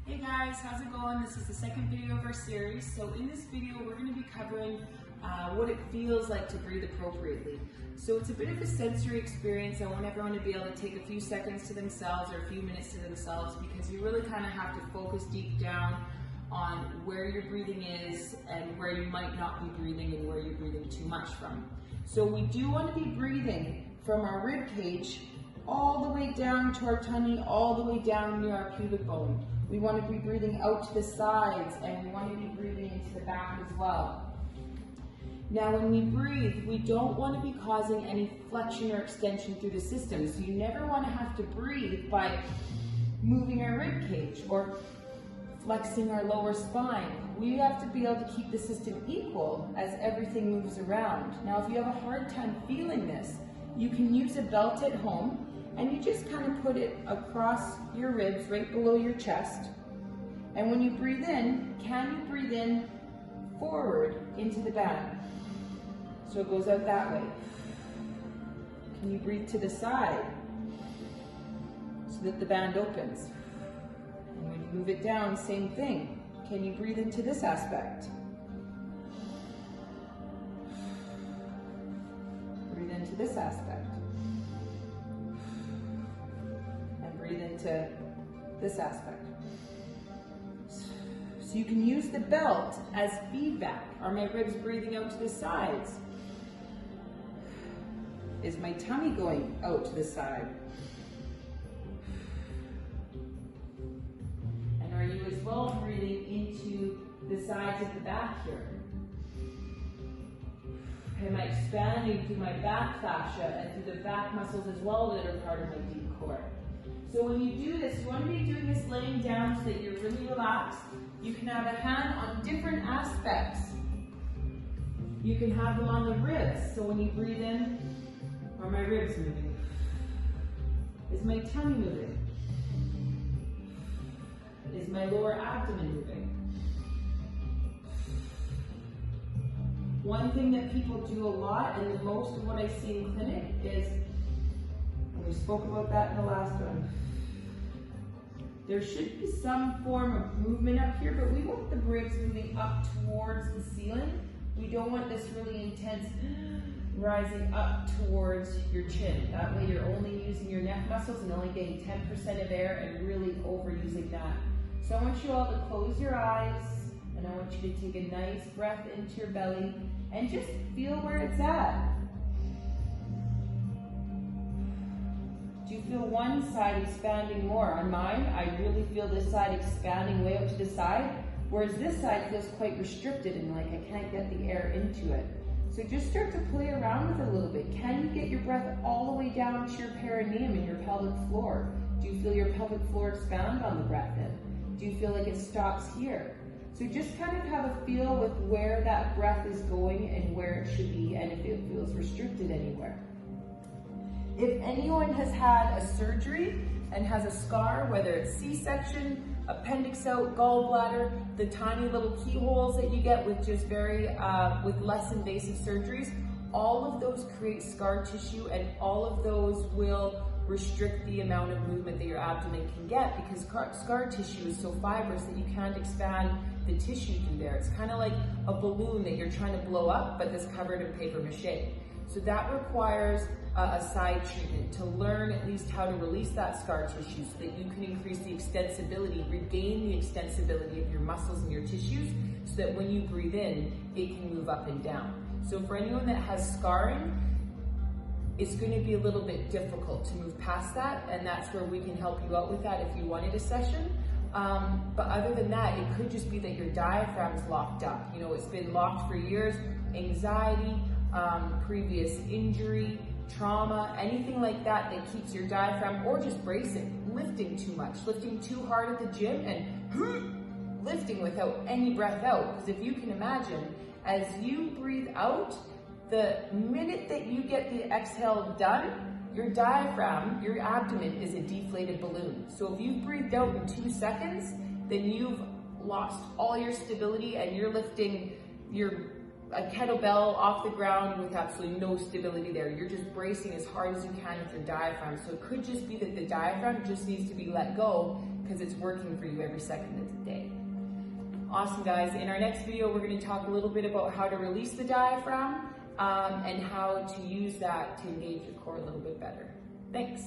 Hey guys, how's it going? This is the second video of our series. So in this video, we're going to be covering what it feels like to breathe appropriately. So it's a bit of a sensory experience. I want everyone to be able to take a few seconds to themselves or a few minutes to themselves, because you really kind of have to focus deep down on where your breathing is and where you might not be breathing and where you're breathing too much from. So we do want to be breathing from our rib cage all the way down to our tummy, all the way down near our pubic bone. We want to be breathing out to the sides, and we want to be breathing into the back as well. Now when we breathe, we don't want to be causing any flexion or extension through the system. So you never want to have to breathe by moving our rib cage or flexing our lower spine. We have to be able to keep the system equal as everything moves around. Now if you have a hard time feeling this, you can use a belt at home, and you just kind of put it across your ribs, right below your chest. And when you breathe in, can you breathe in forward into the band? So it goes out that way. Can you breathe to the side so that the band opens? And when you move it down, same thing. Can you breathe into this aspect? Breathe into this aspect. Breathe into this aspect. So you can use the belt as feedback. Are my ribs breathing out to the sides? Is my tummy going out to the side? And are you as well breathing into the sides of the back here? Am I expanding through my back fascia and through the back muscles as well that are part of my deep core? So when you do this, you want to be doing this laying down so that you're really relaxed. You can have a hand on different aspects. You can have them on the ribs. So when you breathe in, are my ribs moving? Is my tummy moving? Is my lower abdomen moving? One thing that people do a lot, and the most of what I see in clinic, is, and we spoke about that in the last one, there should be some form of movement up here, but we want the ribs moving up towards the ceiling. We don't want this really intense rising up towards your chin. That way you're only using your neck muscles and only getting 10% of air and really overusing that. So I want you all to close your eyes, and I want you to take a nice breath into your belly and just feel where it's at. Do you feel one side expanding more? On mine, I really feel this side expanding way out to the side, whereas this side feels quite restricted and like I can't get the air into it. So just start to play around with it a little bit. Can you get your breath all the way down to your perineum and your pelvic floor? Do you feel your pelvic floor expand on the breath in? Do you feel like it stops here? So just kind of have a feel with where that breath is going and where it should be, and if it feels restricted anywhere. If anyone has had a surgery and has a scar, whether it's C-section, appendix out, gallbladder, the tiny little keyholes that you get with just with less invasive surgeries, all of those create scar tissue, and all of those will restrict the amount of movement that your abdomen can get, because scar tissue is so fibrous that you can't expand the tissue through there. It's kind of like a balloon that you're trying to blow up, but that's covered in paper mache. So that requires a side treatment to learn at least how to release that scar tissue so that you can increase the extensibility, regain the extensibility of your muscles and your tissues, so that when you breathe in, it can move up and down. So for anyone that has scarring, it's going to be a little bit difficult to move past that, and that's where we can help you out with that if you wanted a session. But other than that, it could just be that your diaphragm's locked up. You know, it's been locked for years, anxiety, previous injury, trauma, anything like that that keeps your diaphragm, or just bracing, lifting too much, lifting too hard at the gym, and lifting without any breath out. Because if you can imagine, as you breathe out, the minute that you get the exhale done, your diaphragm, your abdomen is a deflated balloon. So if you've breathed out in 2 seconds, then you've lost all your stability and you're lifting a kettlebell off the ground with absolutely no stability there. You're just bracing as hard as you can with your diaphragm. So it could just be that the diaphragm just needs to be let go, because it's working for you every second of the day. Awesome, guys. In our next video, we're going to talk a little bit about how to release the diaphragm and how to use that to engage your core a little bit better. Thanks.